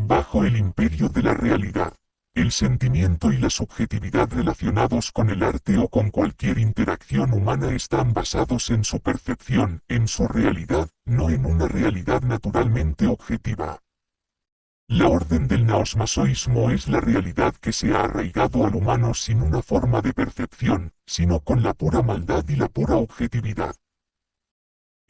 Bajo el imperio de la realidad, el sentimiento y la subjetividad relacionados con el arte o con cualquier interacción humana están basados en su percepción, en su realidad, no en una realidad naturalmente objetiva. La orden del naosmasoísmo es la realidad que se ha arraigado al humano sin una forma de percepción, sino con la pura maldad y la pura objetividad.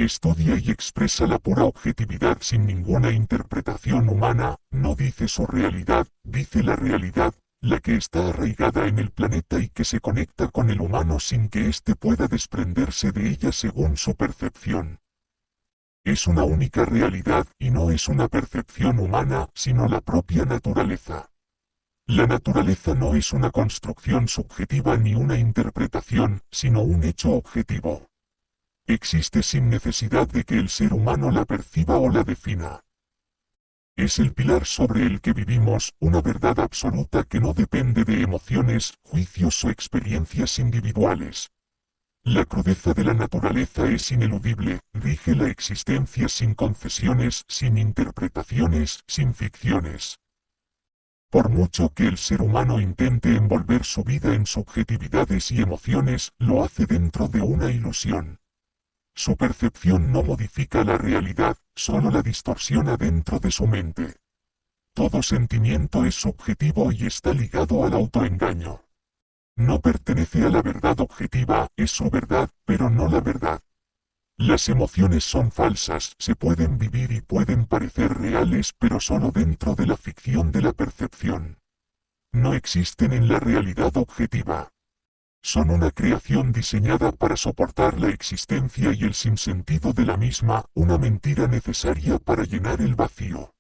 Estudia y expresa la pura objetividad sin ninguna interpretación humana, no dice su realidad, dice la realidad, la que está arraigada en el planeta y que se conecta con el humano sin que éste pueda desprenderse de ella según su percepción. Es una única realidad y no es una percepción humana, sino la propia naturaleza. La naturaleza no es una construcción subjetiva ni una interpretación, sino un hecho objetivo. Existe sin necesidad de que el ser humano la perciba o la defina. Es el pilar sobre el que vivimos, una verdad absoluta que no depende de emociones, juicios o experiencias individuales. La crudeza de la naturaleza es ineludible, rige la existencia sin concesiones, sin interpretaciones, sin ficciones. Por mucho que el ser humano intente envolver su vida en subjetividades y emociones, lo hace dentro de una ilusión. Su percepción no modifica la realidad, solo la distorsiona dentro de su mente. Todo sentimiento es subjetivo y está ligado al autoengaño. No pertenece a la verdad objetiva, es su verdad, pero no la verdad. Las emociones son falsas, se pueden vivir y pueden parecer reales, pero solo dentro de la ficción de la percepción. No existen en la realidad objetiva. Son una creación diseñada para soportar la existencia y el sinsentido de la misma, una mentira necesaria para llenar el vacío.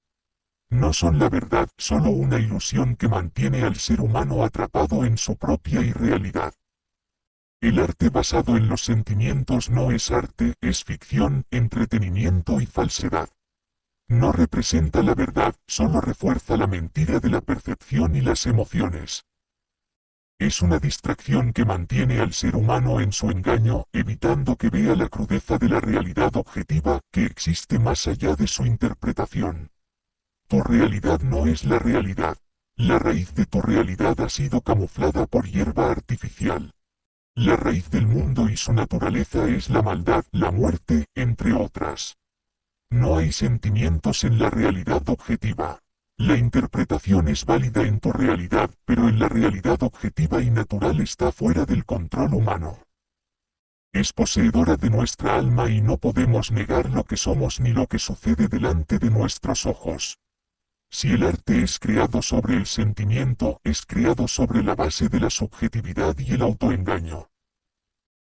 No son la verdad, solo una ilusión que mantiene al ser humano atrapado en su propia irrealidad. El arte basado en los sentimientos no es arte, es ficción, entretenimiento y falsedad. No representa la verdad, solo refuerza la mentira de la percepción y las emociones. Es una distracción que mantiene al ser humano en su engaño, evitando que vea la crudeza de la realidad objetiva que existe más allá de su interpretación. Tu realidad no es la realidad. La raíz de tu realidad ha sido camuflada por hierba artificial. La raíz del mundo y su naturaleza es la maldad, la muerte, entre otras. No hay sentimientos en la realidad objetiva. La interpretación es válida en tu realidad, pero en la realidad objetiva y natural está fuera del control humano. Es poseedora de nuestra alma y no podemos negar lo que somos ni lo que sucede delante de nuestros ojos. Si el arte es creado sobre el sentimiento, es creado sobre la base de la subjetividad y el autoengaño.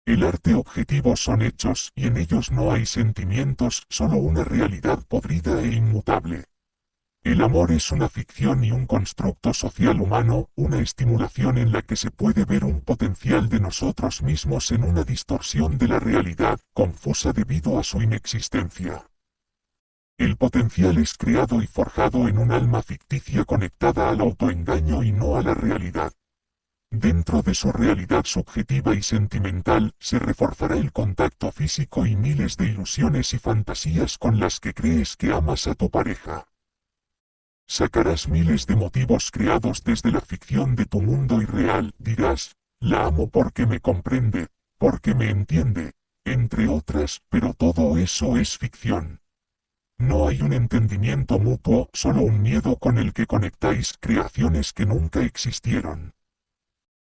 El arte objetivo son hechos y en ellos no hay sentimientos, solo una realidad podrida e inmutable. El amor es una ficción y un constructo social humano, una estimulación en la que se puede ver un potencial de nosotros mismos en una distorsión de la realidad, confusa debido a su inexistencia. El potencial es creado y forjado en un alma ficticia conectada al autoengaño y no a la realidad. Dentro de su realidad subjetiva y sentimental, se reforzará el contacto físico y miles de ilusiones y fantasías con las que crees que amas a tu pareja. Sacarás miles de motivos creados desde la ficción de tu mundo irreal, dirás, la amo porque me comprende, porque me entiende, entre otras, pero todo eso es ficción. No hay un entendimiento mutuo, solo un miedo con el que conectáis creaciones que nunca existieron.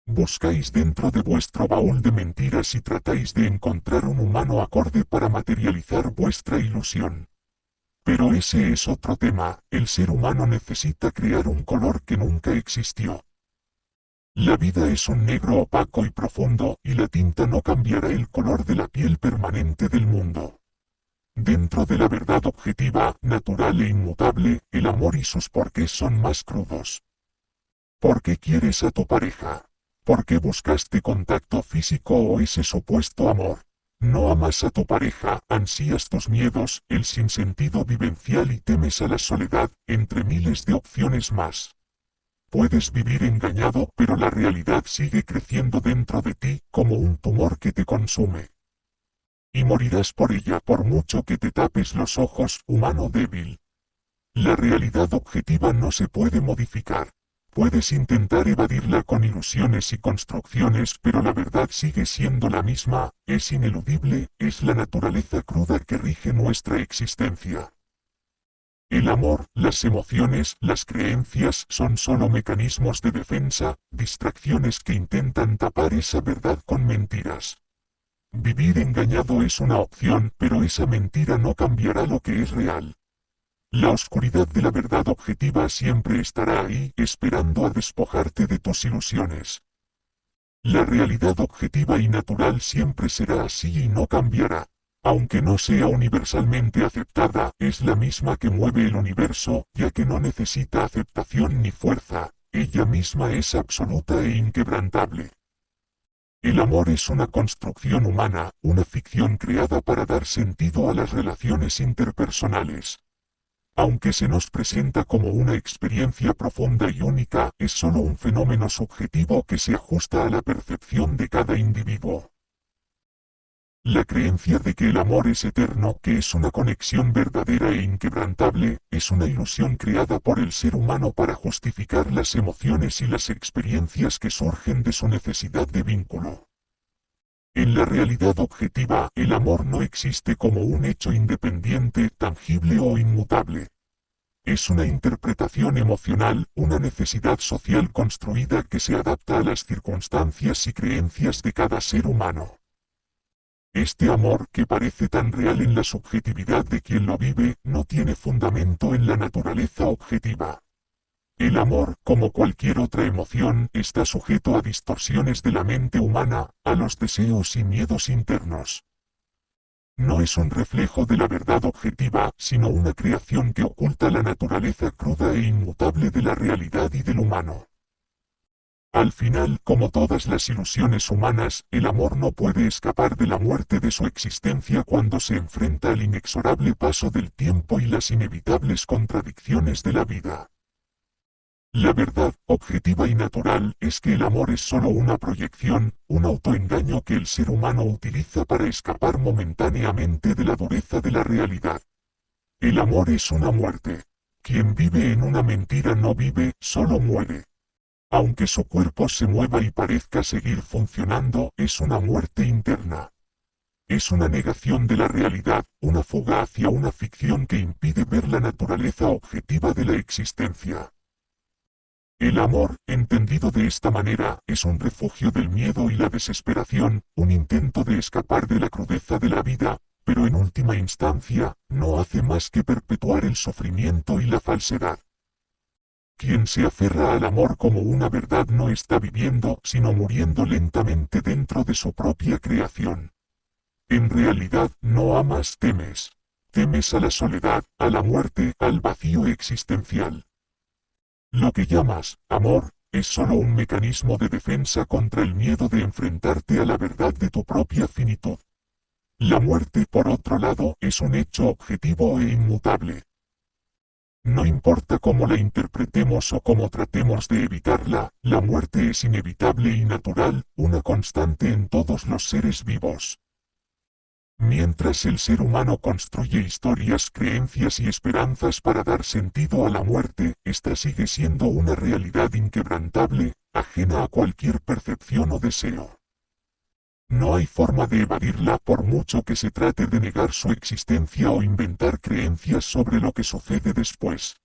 Buscáis dentro de vuestro baúl de mentiras y tratáis de encontrar un humano acorde para materializar vuestra ilusión. Pero ese es otro tema, el ser humano necesita crear un color que nunca existió. La vida es un negro opaco y profundo, y la tinta no cambiará el color de la piel permanente del mundo. Dentro de la verdad objetiva, natural e inmutable, el amor y sus porqués son más crudos. ¿Por qué quieres a tu pareja? ¿Por qué buscaste contacto físico o ese supuesto amor? No amas a tu pareja, ansías tus miedos, el sinsentido vivencial y temes a la soledad, entre miles de opciones más. Puedes vivir engañado, pero la realidad sigue creciendo dentro de ti, como un tumor que te consume. Y morirás por ella por mucho que te tapes los ojos, humano débil. La realidad objetiva no se puede modificar. Puedes intentar evadirla con ilusiones y construcciones, pero la verdad sigue siendo la misma, es ineludible, es la naturaleza cruda que rige nuestra existencia. El amor, las emociones, las creencias son solo mecanismos de defensa, distracciones que intentan tapar esa verdad con mentiras. Vivir engañado es una opción, pero esa mentira no cambiará lo que es real. La oscuridad de la verdad objetiva siempre estará ahí, esperando a despojarte de tus ilusiones. La realidad objetiva y natural siempre será así y no cambiará. Aunque no sea universalmente aceptada, es la misma que mueve el universo, ya que no necesita aceptación ni fuerza, ella misma es absoluta e inquebrantable. El amor es una construcción humana, una ficción creada para dar sentido a las relaciones interpersonales. Aunque se nos presenta como una experiencia profunda y única, es solo un fenómeno subjetivo que se ajusta a la percepción de cada individuo. La creencia de que el amor es eterno, que es una conexión verdadera e inquebrantable, es una ilusión creada por el ser humano para justificar las emociones y las experiencias que surgen de su necesidad de vínculo. En la realidad objetiva, el amor no existe como un hecho independiente, tangible o inmutable. Es una interpretación emocional, una necesidad social construida que se adapta a las circunstancias y creencias de cada ser humano. Este amor, que parece tan real en la subjetividad de quien lo vive, no tiene fundamento en la naturaleza objetiva. El amor, como cualquier otra emoción, está sujeto a distorsiones de la mente humana, a los deseos y miedos internos. No es un reflejo de la verdad objetiva, sino una creación que oculta la naturaleza cruda e inmutable de la realidad y del humano. Al final, como todas las ilusiones humanas, el amor no puede escapar de la muerte de su existencia cuando se enfrenta al inexorable paso del tiempo y las inevitables contradicciones de la vida. La verdad, objetiva y natural, es que el amor es solo una proyección, un autoengaño que el ser humano utiliza para escapar momentáneamente de la dureza de la realidad. El amor es una muerte. Quien vive en una mentira no vive, solo muere. Aunque su cuerpo se mueva y parezca seguir funcionando, es una muerte interna. Es una negación de la realidad, una fuga hacia una ficción que impide ver la naturaleza objetiva de la existencia. El amor, entendido de esta manera, es un refugio del miedo y la desesperación, un intento de escapar de la crudeza de la vida, pero en última instancia, no hace más que perpetuar el sufrimiento y la falsedad. Quien se aferra al amor como una verdad no está viviendo, sino muriendo lentamente dentro de su propia creación. En realidad, no amas, temes. Temes a la soledad, a la muerte, al vacío existencial. Lo que llamas amor es solo un mecanismo de defensa contra el miedo de enfrentarte a la verdad de tu propia finitud. La muerte, por otro lado, es un hecho objetivo e inmutable. No importa cómo la interpretemos o cómo tratemos de evitarla, la muerte es inevitable y natural, una constante en todos los seres vivos. Mientras el ser humano construye historias, creencias y esperanzas para dar sentido a la muerte, esta sigue siendo una realidad inquebrantable, ajena a cualquier percepción o deseo. No hay forma de evadirla por mucho que se trate de negar su existencia o inventar creencias sobre lo que sucede después.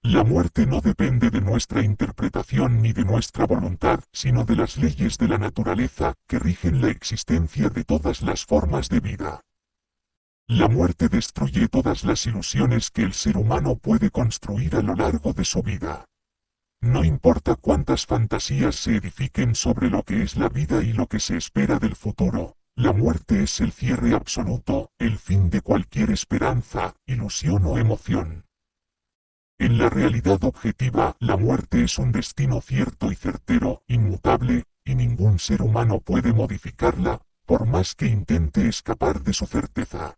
La muerte no depende de nuestra interpretación ni de nuestra voluntad, sino de las leyes de la naturaleza, que rigen la existencia de todas las formas de vida. La muerte destruye todas las ilusiones que el ser humano puede construir a lo largo de su vida. No importa cuántas fantasías se edifiquen sobre lo que es la vida y lo que se espera del futuro, la muerte es el cierre absoluto, el fin de cualquier esperanza, ilusión o emoción. En la realidad objetiva, la muerte es un destino cierto y certero, inmutable, y ningún ser humano puede modificarla, por más que intente escapar de su certeza.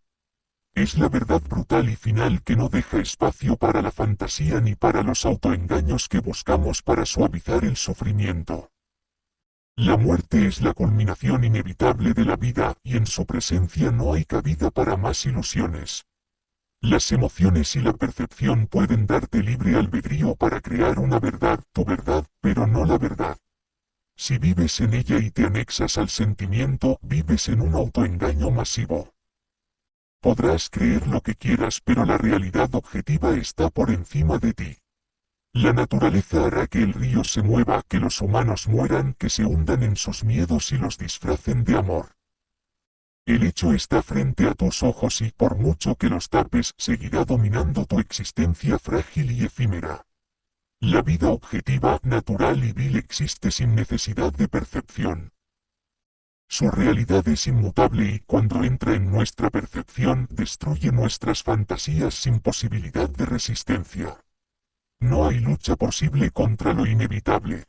Es la verdad brutal y final que no deja espacio para la fantasía ni para los autoengaños que buscamos para suavizar el sufrimiento. La muerte es la culminación inevitable de la vida, y en su presencia no hay cabida para más ilusiones. Las emociones y la percepción pueden darte libre albedrío para crear una verdad, tu verdad, pero no la verdad. Si vives en ella y te anexas al sentimiento, vives en un autoengaño masivo. Podrás creer lo que quieras, pero la realidad objetiva está por encima de ti. La naturaleza hará que el río se mueva, que los humanos mueran, que se hundan en sus miedos y los disfracen de amor. El hecho está frente a tus ojos y, por mucho que los tapes, seguirá dominando tu existencia frágil y efímera. La vida objetiva, natural y vil existe sin necesidad de percepción. Su realidad es inmutable y cuando entra en nuestra percepción, destruye nuestras fantasías sin posibilidad de resistencia. No hay lucha posible contra lo inevitable.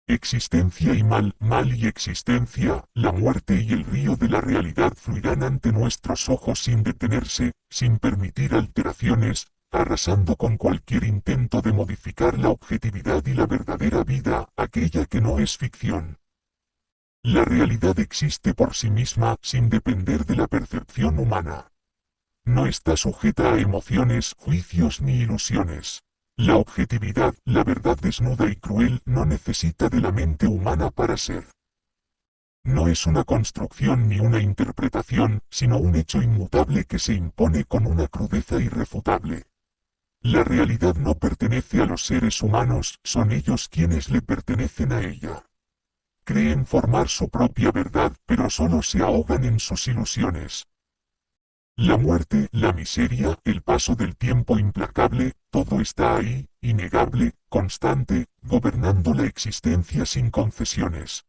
Existencia y mal, mal y existencia, la muerte y el río de la realidad fluirán ante nuestros ojos sin detenerse, sin permitir alteraciones, arrasando con cualquier intento de modificar la objetividad y la verdadera vida, aquella que no es ficción. La realidad existe por sí misma, sin depender de la percepción humana. No está sujeta a emociones, juicios ni ilusiones. La objetividad, la verdad desnuda y cruel, no necesita de la mente humana para ser. No es una construcción ni una interpretación, sino un hecho inmutable que se impone con una crudeza irrefutable. La realidad no pertenece a los seres humanos, son ellos quienes le pertenecen a ella. Creen formar su propia verdad, pero solo se ahogan en sus ilusiones. La muerte, la miseria, el paso del tiempo implacable, todo está ahí, innegable, constante, gobernando la existencia sin concesiones.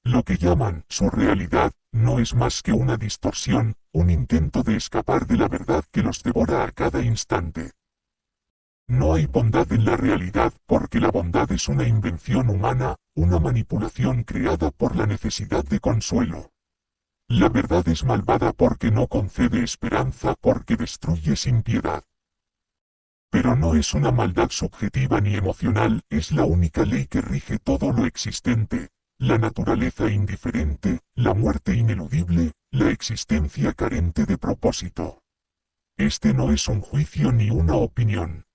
Lo que llaman su realidad, no es más que una distorsión, un intento de escapar de la verdad que los devora a cada instante. No hay bondad en la realidad, porque la bondad es una invención humana, una manipulación creada por la necesidad de consuelo. La verdad es malvada porque no concede esperanza, porque destruye sin piedad. Pero no es una maldad subjetiva ni emocional, es la única ley que rige todo lo existente, la naturaleza indiferente, la muerte ineludible, la existencia carente de propósito. Este no es un juicio ni una opinión.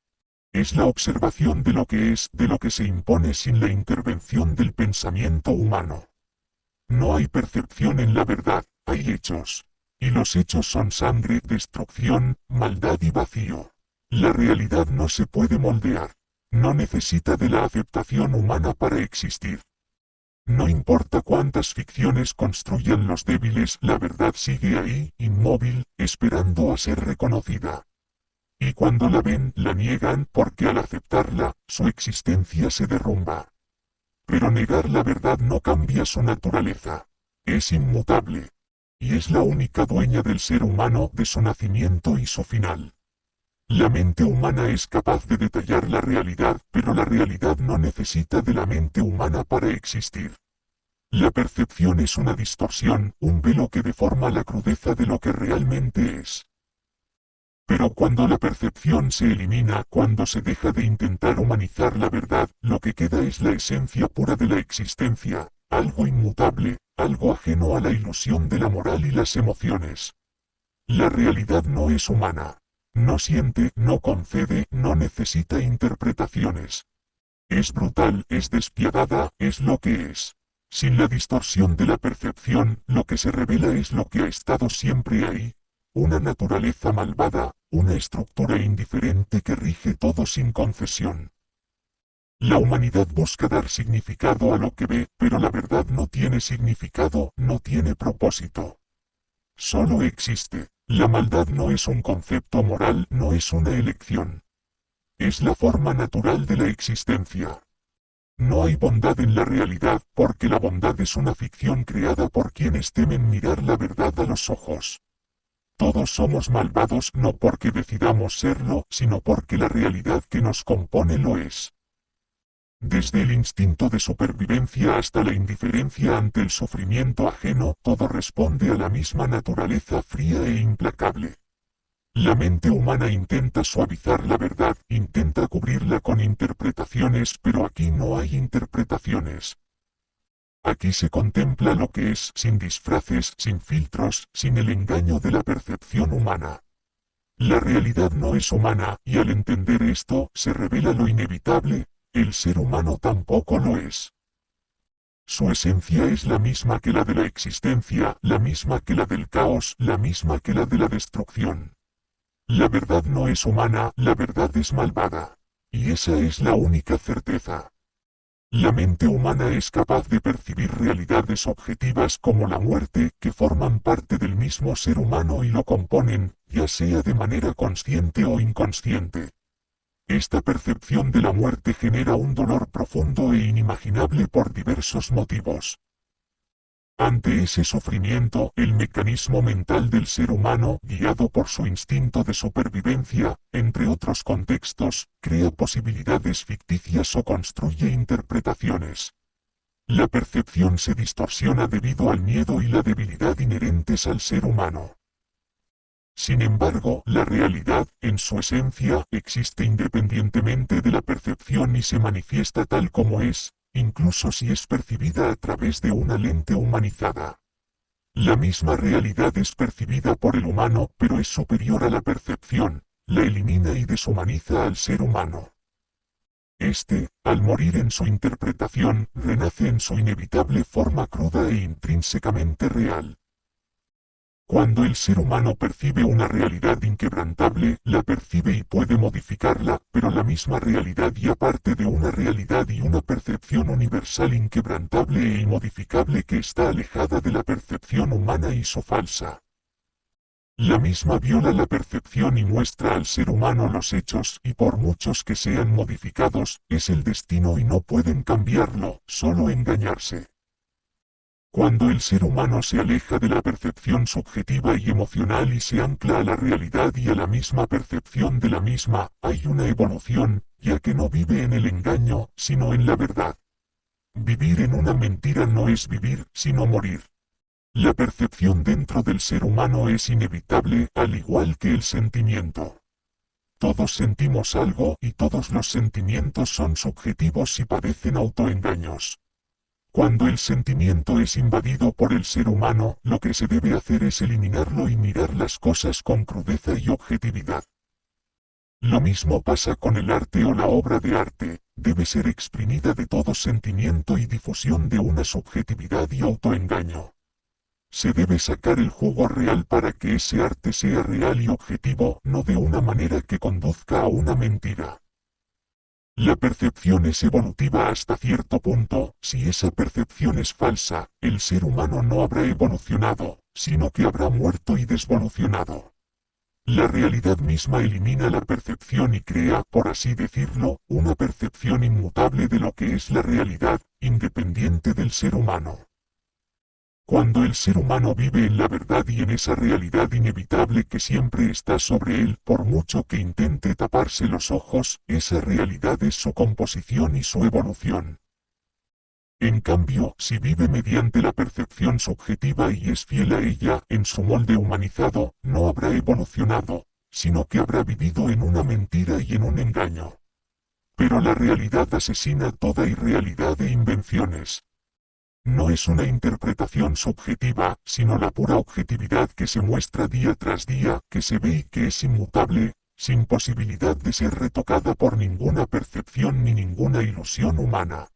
Es la observación de lo que es, de lo que se impone sin la intervención del pensamiento humano. No hay percepción en la verdad, hay hechos. Y los hechos son sangre, destrucción, maldad y vacío. La realidad no se puede moldear. No necesita de la aceptación humana para existir. No importa cuántas ficciones construyan los débiles, la verdad sigue ahí, inmóvil, esperando a ser reconocida. Y cuando la ven, la niegan porque al aceptarla, su existencia se derrumba. Pero negar la verdad no cambia su naturaleza. Es inmutable. Y es la única dueña del ser humano, de su nacimiento y su final. La mente humana es capaz de detallar la realidad, pero la realidad no necesita de la mente humana para existir. La percepción es una distorsión, un velo que deforma la crudeza de lo que realmente es. Pero cuando la percepción se elimina, cuando se deja de intentar humanizar la verdad, lo que queda es la esencia pura de la existencia, algo inmutable, algo ajeno a la ilusión de la moral y las emociones. La realidad no es humana. No siente, no concede, no necesita interpretaciones. Es brutal, es despiadada, es lo que es. Sin la distorsión de la percepción, lo que se revela es lo que ha estado siempre ahí. Una naturaleza malvada, una estructura indiferente que rige todo sin concesión. La humanidad busca dar significado a lo que ve, pero la verdad no tiene significado, no tiene propósito. Solo existe. La maldad no es un concepto moral, no es una elección. Es la forma natural de la existencia. No hay bondad en la realidad, porque la bondad es una ficción creada por quienes temen mirar la verdad a los ojos. Todos somos malvados no porque decidamos serlo, sino porque la realidad que nos compone lo es. Desde el instinto de supervivencia hasta la indiferencia ante el sufrimiento ajeno, todo responde a la misma naturaleza fría e implacable. La mente humana intenta suavizar la verdad, intenta cubrirla con interpretaciones, pero aquí no hay interpretaciones. Aquí se contempla lo que es, sin disfraces, sin filtros, sin el engaño de la percepción humana. La realidad no es humana, y al entender esto, se revela lo inevitable: el ser humano tampoco lo es. Su esencia es la misma que la de la existencia, la misma que la del caos, la misma que la de la destrucción. La verdad no es humana, la verdad es malvada. Y esa es la única certeza. La mente humana es capaz de percibir realidades objetivas como la muerte, que forman parte del mismo ser humano y lo componen, ya sea de manera consciente o inconsciente. Esta percepción de la muerte genera un dolor profundo e inimaginable por diversos motivos. Ante ese sufrimiento, el mecanismo mental del ser humano, guiado por su instinto de supervivencia, entre otros contextos, crea posibilidades ficticias o construye interpretaciones. La percepción se distorsiona debido al miedo y la debilidad inherentes al ser humano. Sin embargo, la realidad, en su esencia, existe independientemente de la percepción y se manifiesta tal como es, incluso si es percibida a través de una lente humanizada. La misma realidad es percibida por el humano, pero es superior a la percepción, la elimina y deshumaniza al ser humano. Este, al morir en su interpretación, renace en su inevitable forma cruda e intrínsecamente real. Cuando el ser humano percibe una realidad inquebrantable, la percibe y puede modificarla, pero la misma realidad ya parte de una realidad y una percepción universal inquebrantable e inmodificable que está alejada de la percepción humana y su falsa. La misma viola la percepción y muestra al ser humano los hechos, y por muchos que sean modificados, es el destino y no pueden cambiarlo, solo engañarse. Cuando el ser humano se aleja de la percepción subjetiva y emocional y se ancla a la realidad y a la misma percepción de la misma, hay una evolución, ya que no vive en el engaño, sino en la verdad. Vivir en una mentira no es vivir, sino morir. La percepción dentro del ser humano es inevitable, al igual que el sentimiento. Todos sentimos algo y todos los sentimientos son subjetivos y padecen autoengaños. Cuando el sentimiento es invadido por el ser humano, lo que se debe hacer es eliminarlo y mirar las cosas con crudeza y objetividad. Lo mismo pasa con el arte o la obra de arte, debe ser exprimida de todo sentimiento y difusión de una subjetividad y autoengaño. Se debe sacar el jugo real para que ese arte sea real y objetivo, no de una manera que conduzca a una mentira. La percepción es evolutiva hasta cierto punto. Si esa percepción es falsa, el ser humano no habrá evolucionado, sino que habrá muerto y desvolucionado. La realidad misma elimina la percepción y crea, por así decirlo, una percepción inmutable de lo que es la realidad, independiente del ser humano. Cuando el ser humano vive en la verdad y en esa realidad inevitable que siempre está sobre él, por mucho que intente taparse los ojos, esa realidad es su composición y su evolución. En cambio, si vive mediante la percepción subjetiva y es fiel a ella, en su molde humanizado, no habrá evolucionado, sino que habrá vivido en una mentira y en un engaño. Pero la realidad asesina toda irrealidad e invenciones. No es una interpretación subjetiva, sino la pura objetividad que se muestra día tras día, que se ve y que es inmutable, sin posibilidad de ser retocada por ninguna percepción ni ninguna ilusión humana.